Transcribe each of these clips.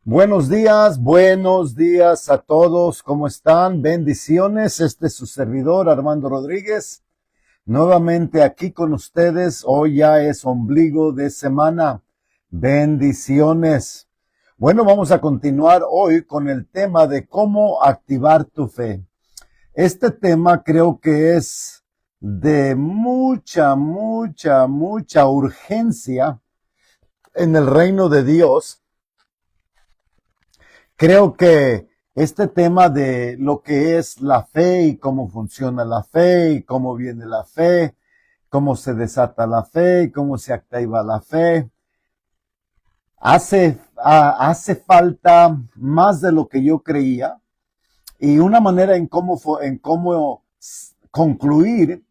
Buenos días a todos, ¿cómo están? Bendiciones, este es su servidor Armando Rodríguez, nuevamente aquí con ustedes. Hoy ya es ombligo de semana. Bendiciones. Bueno, vamos a continuar hoy con el tema de cómo activar tu fe. Este tema creo que es de mucha urgencia en el reino de Dios. Creo que este tema de lo que es la fe y cómo funciona la fe y cómo viene la fe, cómo se desata la fe y cómo se activa la fe, hace falta más de lo que yo creía, y una manera en cómo concluir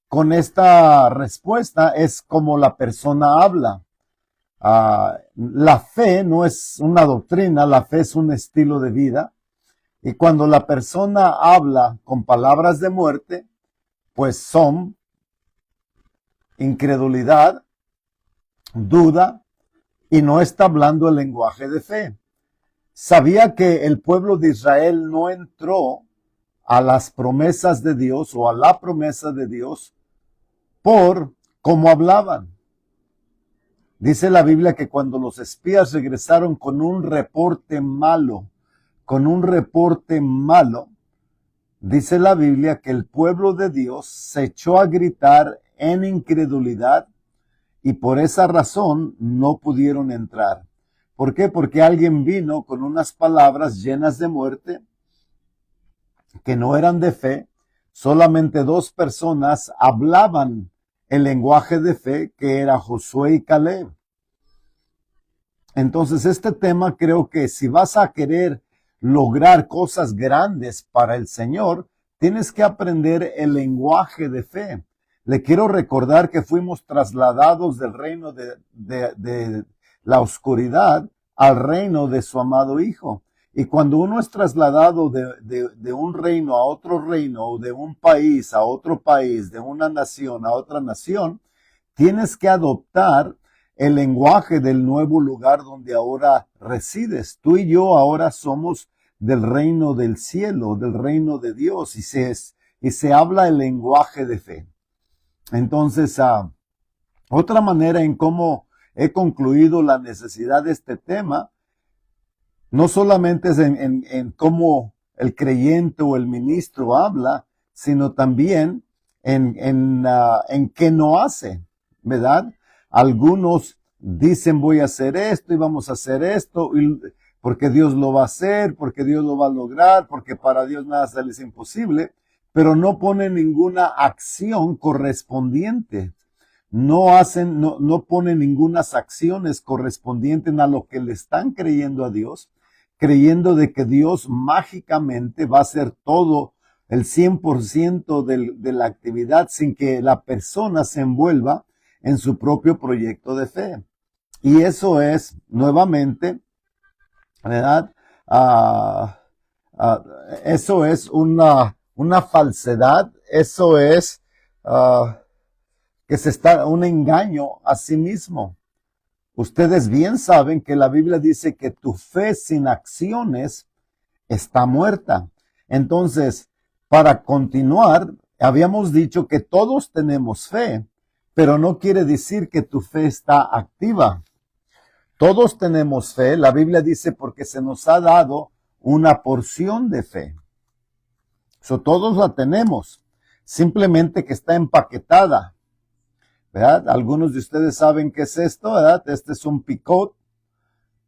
con esta respuesta es como la persona habla. La fe no es una doctrina, la fe es un estilo de vida. Y cuando la persona habla con palabras de muerte, pues son incredulidad, duda, y no está hablando el lenguaje de fe. Sabía que el pueblo de Israel no entró a las promesas de Dios o a la promesa de Dios por cómo hablaban. Dice la Biblia que cuando los espías regresaron con un reporte malo, dice la Biblia que el pueblo de Dios se echó a gritar en incredulidad y por esa razón no pudieron entrar. ¿Por qué? Porque alguien vino con unas palabras llenas de muerte que no eran de fe. Solamente dos personas hablaban el lenguaje de fe, que era Josué y Caleb. Entonces, este tema creo que si vas a querer lograr cosas grandes para el Señor, tienes que aprender el lenguaje de fe. Le quiero recordar que fuimos trasladados del reino de la oscuridad al reino de su amado Hijo. Y cuando uno es trasladado de un reino a otro reino, o de un país a otro país, de una nación a otra nación, tienes que adoptar el lenguaje del nuevo lugar donde ahora resides. Tú y yo ahora somos del reino del cielo, del reino de Dios, y se habla el lenguaje de fe. Entonces, otra manera en cómo he concluido la necesidad de este tema, no solamente es en cómo el creyente o el ministro habla, sino también en qué no hace, ¿verdad? Algunos dicen voy a hacer esto y vamos a hacer esto, porque Dios lo va a hacer, porque Dios lo va a lograr, porque para Dios nada se les es imposible, pero no ponen ninguna acción correspondiente. No ponen ninguna acciones correspondientes a lo que le están creyendo a Dios, creyendo de que Dios mágicamente va a hacer todo el 100% de la actividad sin que la persona se envuelva en su propio proyecto de fe. Y eso es, nuevamente, ¿verdad? Eso es una falsedad, eso es un engaño a sí mismo. Ustedes bien saben que la Biblia dice que tu fe sin acciones está muerta. Entonces, para continuar, habíamos dicho que todos tenemos fe, pero no quiere decir que tu fe está activa. Todos tenemos fe. La Biblia dice porque se nos ha dado una porción de fe. Todos la tenemos, simplemente que está empaquetada, ¿verdad? Algunos de ustedes saben qué es esto, ¿verdad? Este es un Picot,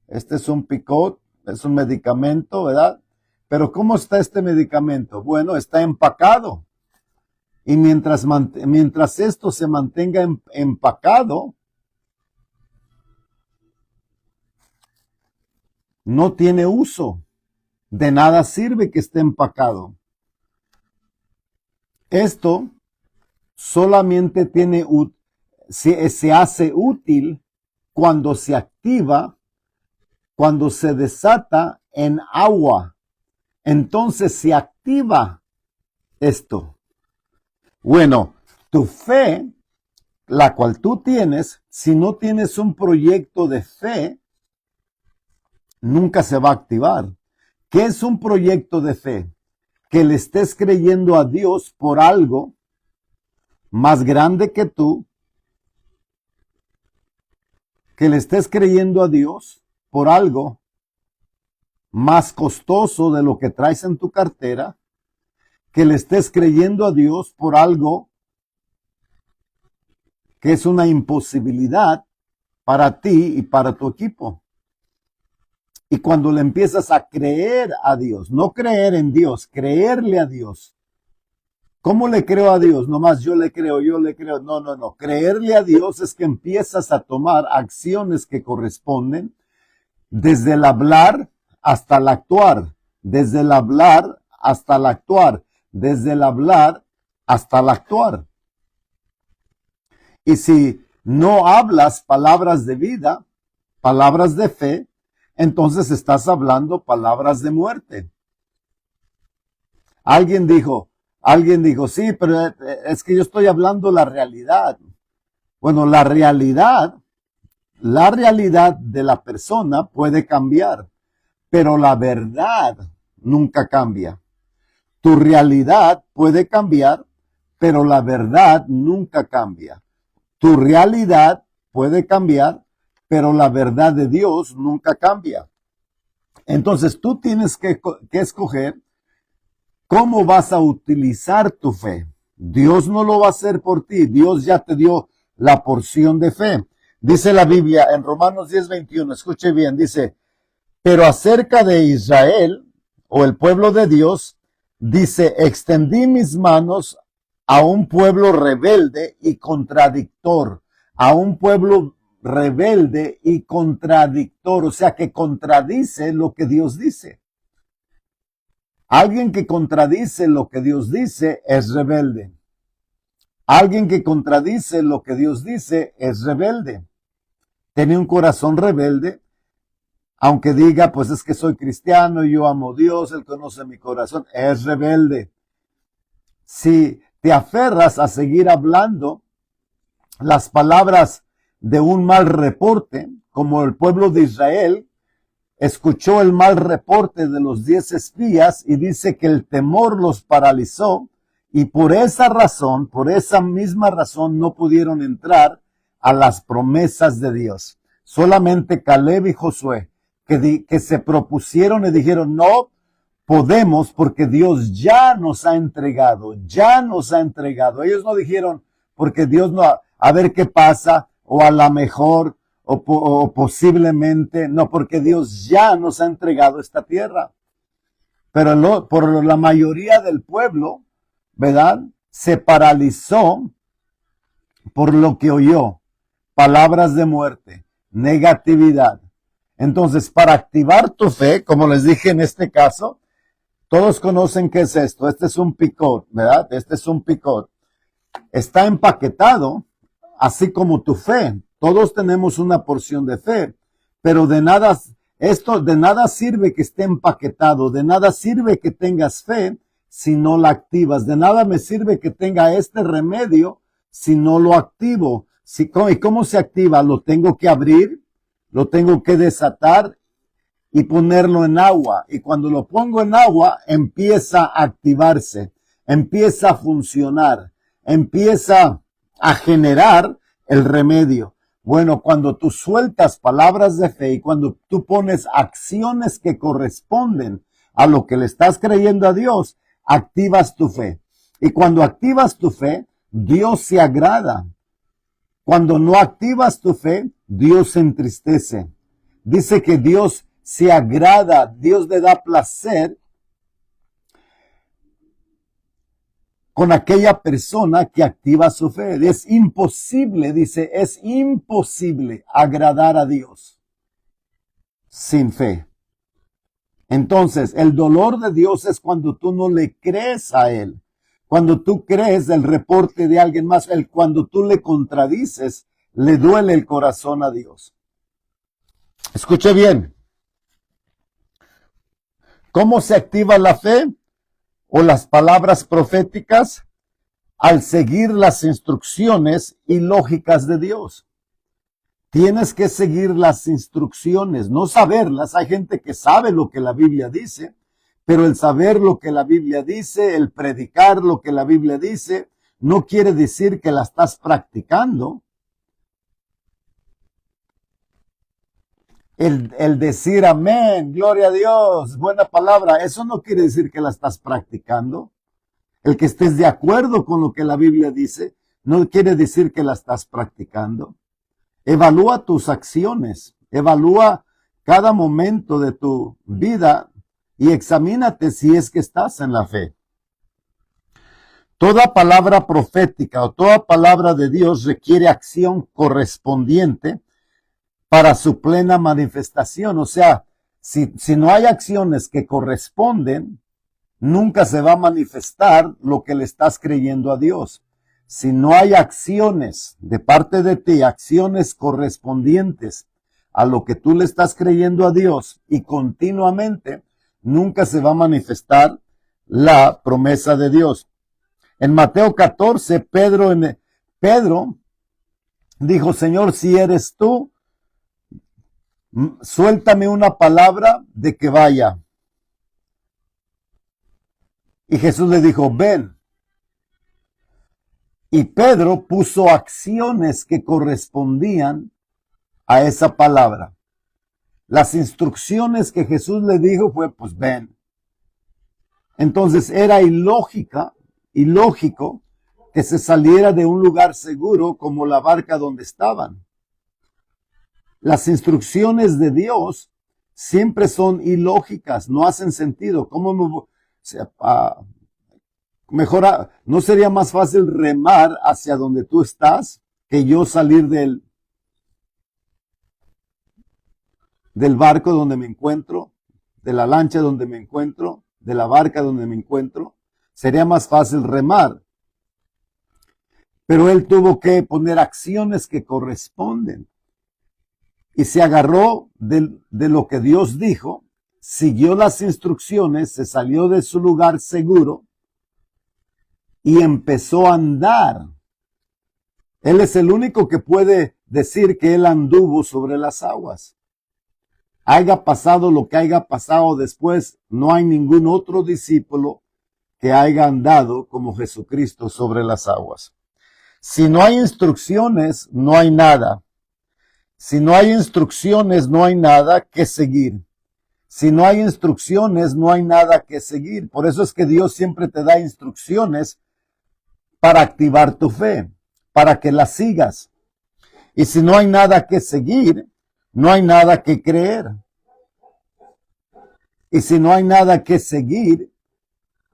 es un medicamento, ¿verdad? Pero ¿cómo está este medicamento? Bueno, está empacado. Y mientras esto se mantenga empacado, no tiene uso. De nada sirve que esté empacado. Esto solamente se hace útil cuando se activa, cuando se desata en agua. Entonces se activa esto. Bueno, tu fe, la cual tú tienes, si no tienes un proyecto de fe, nunca se va a activar. ¿Qué es un proyecto de fe? Que le estés creyendo a Dios por algo más grande que tú, que le estés creyendo a Dios por algo más costoso de lo que traes en tu cartera, que le estés creyendo a Dios por algo que es una imposibilidad para ti y para tu equipo. Y cuando le empiezas a creer a Dios, no creer en Dios, creerle a Dios. ¿Cómo le creo a Dios? Nomás yo le creo. No. Creerle a Dios es que empiezas a tomar acciones que corresponden desde el hablar hasta el actuar, desde el hablar hasta el actuar, desde el hablar hasta el actuar. Y si no hablas palabras de vida, palabras de fe, entonces estás hablando palabras de muerte. Alguien dijo, sí, pero es que yo estoy hablando la realidad. Bueno, la realidad de la persona puede cambiar, pero la verdad nunca cambia. Tu realidad puede cambiar, pero la verdad nunca cambia. Tu realidad puede cambiar, pero la verdad de Dios nunca cambia. Entonces tú tienes que escoger cómo vas a utilizar tu fe. Dios no lo va a hacer por ti. Dios ya te dio la porción de fe. Dice la Biblia en Romanos 10:21, escuche bien, dice, pero acerca de Israel, o el pueblo de Dios, dice, extendí mis manos a un pueblo rebelde y contradictor, a un pueblo rebelde y contradictor, o sea que contradice lo que Dios dice. Alguien que contradice lo que Dios dice es rebelde. Alguien que contradice lo que Dios dice es rebelde. Tiene un corazón rebelde, aunque diga, pues es que soy cristiano, yo amo a Dios, Él conoce mi corazón, es rebelde. Si te aferras a seguir hablando las palabras de un mal reporte, como el pueblo de Israel escuchó el mal reporte de los 10 espías y dice que el temor los paralizó y por esa razón, por esa misma razón no pudieron entrar a las promesas de Dios. Solamente Caleb y Josué que se propusieron y dijeron no podemos porque Dios ya nos ha entregado, Ellos no dijeron porque Dios no, a ver qué pasa o a la mejor o posiblemente, no, porque Dios ya nos ha entregado esta tierra. Pero por la mayoría del pueblo, ¿verdad? Se paralizó por lo que oyó. Palabras de muerte, negatividad. Entonces, para activar tu fe, como les dije en este caso, todos conocen qué es esto. Este es un picot, ¿verdad? Este es un picot. Está empaquetado, así como tu fe. Todos tenemos una porción de fe, pero de nada sirve que esté empaquetado, de nada sirve que tengas fe si no la activas, de nada me sirve que tenga este remedio si no lo activo. ¿Y cómo se activa? Lo tengo que abrir, lo tengo que desatar y ponerlo en agua. Y cuando lo pongo en agua, empieza a activarse, empieza a funcionar, empieza a generar el remedio. Bueno, cuando tú sueltas palabras de fe y cuando tú pones acciones que corresponden a lo que le estás creyendo a Dios, activas tu fe. Y cuando activas tu fe, Dios se agrada. Cuando no activas tu fe, Dios se entristece. Dice que Dios se agrada, Dios le da placer con aquella persona que activa su fe. Es imposible, dice, es imposible agradar a Dios sin fe. Entonces, el dolor de Dios es cuando tú no le crees a Él. Cuando tú crees el reporte de alguien más, cuando tú le contradices, le duele el corazón a Dios. Escuche bien. ¿Cómo se activa la fe o las palabras proféticas? Al seguir las instrucciones y lógicas de Dios. Tienes que seguir las instrucciones, no saberlas. Hay gente que sabe lo que la Biblia dice, pero el saber lo que la Biblia dice, el predicar lo que la Biblia dice, no quiere decir que la estás practicando. El decir amén, gloria a Dios, buena palabra, eso no quiere decir que la estás practicando. El que estés de acuerdo con lo que la Biblia dice, no quiere decir que la estás practicando. Evalúa tus acciones, evalúa cada momento de tu vida y examínate si es que estás en la fe. Toda palabra profética o toda palabra de Dios requiere acción correspondiente para su plena manifestación. O sea, si no hay acciones que corresponden, nunca se va a manifestar lo que le estás creyendo a Dios. Si no hay acciones de parte de ti, acciones correspondientes a lo que tú le estás creyendo a Dios y continuamente, nunca se va a manifestar la promesa de Dios. En Mateo 14, Pedro dijo, Señor, si eres tú, suéltame una palabra de que vaya. Y Jesús le dijo, ven. Y Pedro puso acciones que correspondían a esa palabra. Las instrucciones que Jesús le dijo fue, pues ven. Entonces era ilógico que se saliera de un lugar seguro como la barca donde estaban. Las instrucciones de Dios siempre son ilógicas, no hacen sentido. ¿No sería más fácil remar hacia donde tú estás que yo salir del barco donde me encuentro, de la lancha donde me encuentro, de la barca donde me encuentro? Sería más fácil remar. Pero él tuvo que poner acciones que corresponden. Y se agarró de lo que Dios dijo, siguió las instrucciones, se salió de su lugar seguro y empezó a andar. Él es el único que puede decir que él anduvo sobre las aguas. Haya pasado lo que haya pasado después, no hay ningún otro discípulo que haya andado como Jesucristo sobre las aguas. Si no hay instrucciones, no hay nada. Si no hay instrucciones, no hay nada que seguir. Si no hay instrucciones, no hay nada que seguir. Por eso es que Dios siempre te da instrucciones para activar tu fe, para que la sigas. Y si no hay nada que seguir, no hay nada que creer. Y si no hay nada que seguir,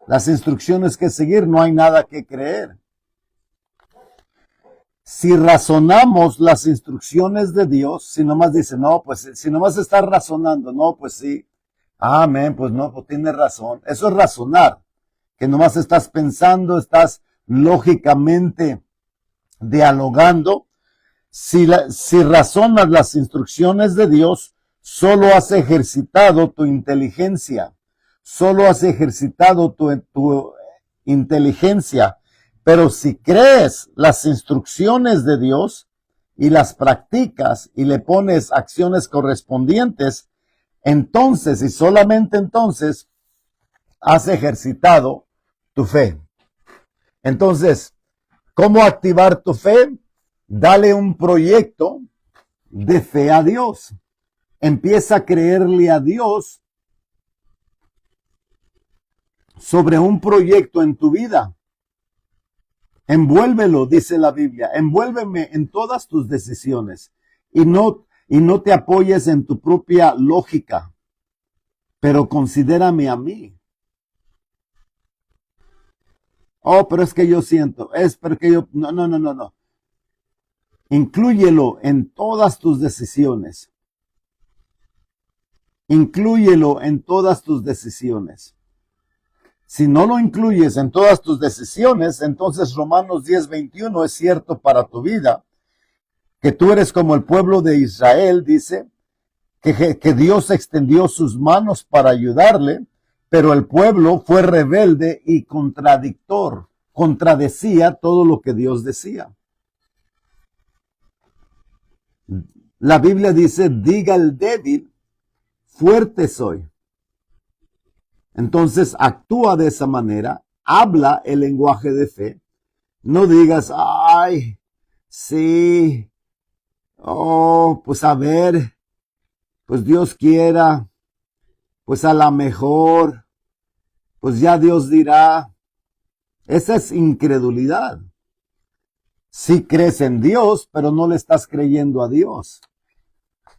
las instrucciones que seguir, no hay nada que creer. Si razonamos las instrucciones de Dios, si nomás dice, no, pues si nomás estás razonando, no, pues sí, amén, pues no, pues tienes razón. Eso es razonar, que nomás estás pensando, estás lógicamente dialogando. Si razonas las instrucciones de Dios, solo has ejercitado tu inteligencia, solo has ejercitado tu inteligencia. Pero si crees las instrucciones de Dios y las practicas y le pones acciones correspondientes, entonces y solamente entonces has ejercitado tu fe. Entonces, ¿cómo activar tu fe? Dale un proyecto de fe a Dios. Empieza a creerle a Dios sobre un proyecto en tu vida. Envuélvelo, dice la Biblia, envuélveme en todas tus decisiones y no te apoyes en tu propia lógica, pero considérame a mí. Oh, pero es que yo siento, es porque yo, no. Inclúyelo en todas tus decisiones. Inclúyelo en todas tus decisiones. Si no lo incluyes en todas tus decisiones, entonces Romanos 10:21 es cierto para tu vida, que tú eres como el pueblo de Israel, dice, que Dios extendió sus manos para ayudarle, pero el pueblo fue rebelde y contradecía todo lo que Dios decía. La Biblia dice, diga el débil, fuerte soy. Entonces actúa de esa manera, habla el lenguaje de fe. No digas, ay, sí, oh, pues a ver, pues Dios quiera, pues a la mejor, pues ya Dios dirá. Esa es incredulidad. Sí crees en Dios, pero no le estás creyendo a Dios.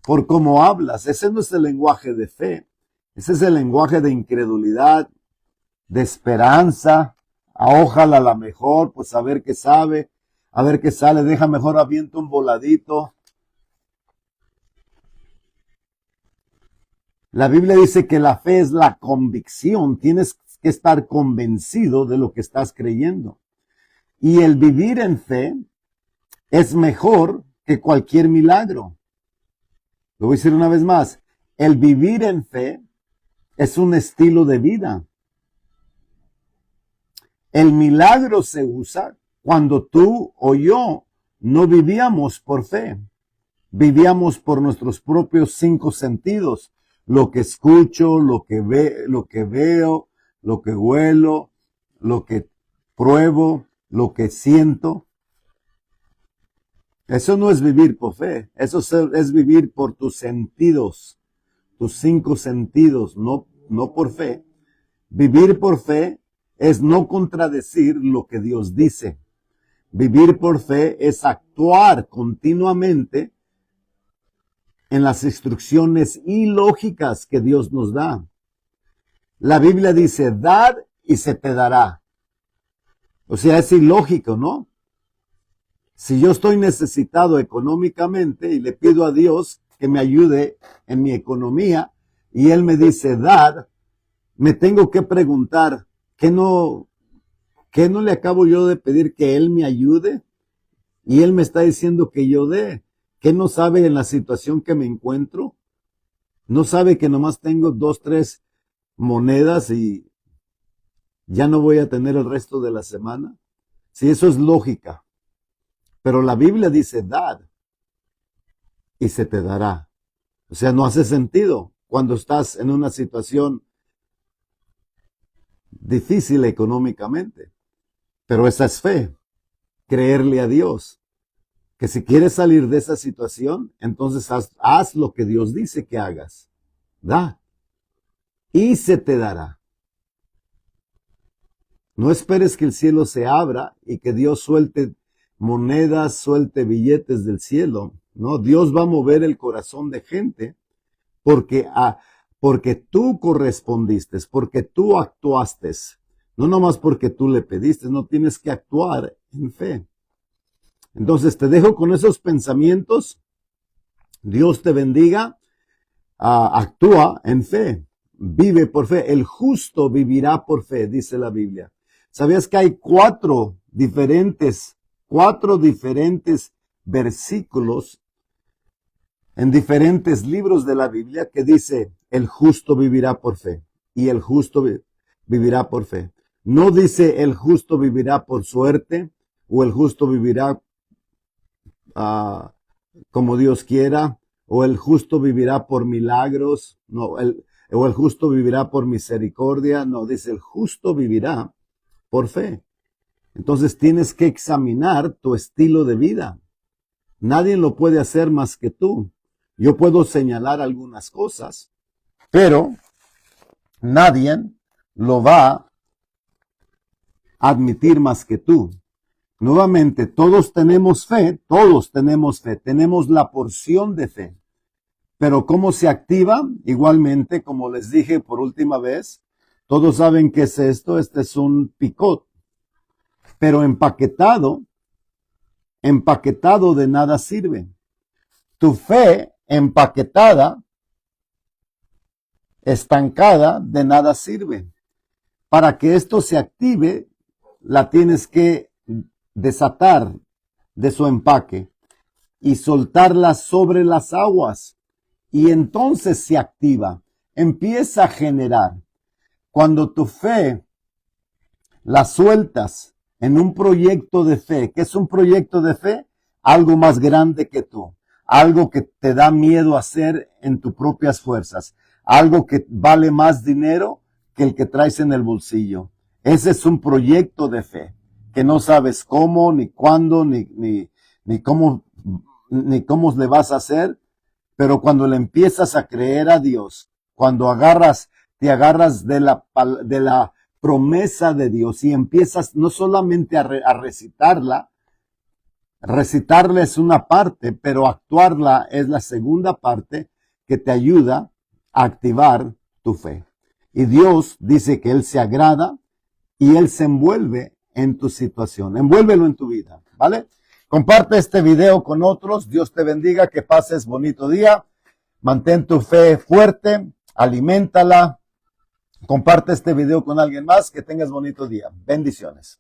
Por cómo hablas, ese no es el lenguaje de fe. Ese es el lenguaje de incredulidad, de esperanza. Ojalá a la mejor, pues a ver qué sabe, a ver qué sale, deja mejor aviento un voladito. La Biblia dice que la fe es la convicción, tienes que estar convencido de lo que estás creyendo. Y el vivir en fe es mejor que cualquier milagro. Lo voy a decir una vez más, el vivir en fe es un estilo de vida. El milagro se usa cuando tú o yo no vivíamos por fe. Vivíamos por nuestros propios 5 sentidos. Lo que escucho, lo que veo, lo que huelo, lo que pruebo, lo que siento. Eso no es vivir por fe. Eso es vivir por tus sentidos, tus 5 sentidos, no por fe. Vivir por fe es no contradecir lo que Dios dice. Vivir por fe es actuar continuamente en las instrucciones ilógicas que Dios nos da. La Biblia dice, dad y se te dará. O sea, es ilógico, ¿no? Si yo estoy necesitado económicamente y le pido a Dios que me ayude en mi economía y Él me dice, dad, me tengo que preguntar, ¿qué no le acabo yo de pedir que Él me ayude? Y Él me está diciendo que yo dé. ¿Qué no sabe en la situación que me encuentro? ¿No sabe que nomás tengo 2, 3 monedas y ya no voy a tener el resto de la semana? Sí, eso es lógica. Pero la Biblia dice, dad y se te dará. O sea, no hace sentido cuando estás en una situación difícil económicamente. Pero esa es fe, creerle a Dios. Que si quieres salir de esa situación, entonces haz lo que Dios dice que hagas. Da. Y se te dará. No esperes que el cielo se abra y que Dios suelte monedas, suelte billetes del cielo. No, Dios va a mover el corazón de gente porque tú correspondiste, porque tú actuaste. No nomás porque tú le pediste, no tienes que actuar en fe. Entonces te dejo con esos pensamientos. Dios te bendiga. Actúa en fe. Vive por fe. El justo vivirá por fe, dice la Biblia. ¿Sabías que hay 4 diferentes versículos en diferentes libros de la Biblia que dice el justo vivirá por fe? Y el justo vivirá por fe. No dice el justo vivirá por suerte o el justo vivirá como Dios quiera, o el justo vivirá por milagros, no, o el justo vivirá por misericordia, no, dice el justo vivirá por fe. Entonces tienes que examinar tu estilo de vida. Nadie lo puede hacer más que tú. Yo puedo señalar algunas cosas, pero nadie lo va a admitir más que tú. Nuevamente, todos tenemos fe, tenemos la porción de fe. Pero ¿cómo se activa? Igualmente, como les dije por última vez, todos saben qué es esto, este es un picot. Pero empaquetado de nada sirve. Tu fe empaquetada, estancada, de nada sirve. Para que esto se active, la tienes que desatar de su empaque y soltarla sobre las aguas. Y entonces se activa, empieza a generar. Cuando tu fe la sueltas en un proyecto de fe, ¿qué es un proyecto de fe? Algo más grande que tú, algo que te da miedo hacer en tus propias fuerzas, algo que vale más dinero que el que traes en el bolsillo. Ese es un proyecto de fe, que no sabes cómo, ni cuándo, ni cómo le vas a hacer, pero cuando le empiezas a creer a Dios, cuando te agarras de la promesa de Dios y empiezas no solamente a recitarla es una parte, pero actuarla es la segunda parte que te ayuda a activar tu fe. Y Dios dice que Él se agrada y Él se envuelve en tu situación. Envuélvelo en tu vida, ¿vale? Comparte este video con otros. Dios te bendiga, que pases bonito día. Mantén tu fe fuerte, aliméntala. Comparte este video con alguien más. Que tengas bonito día. Bendiciones.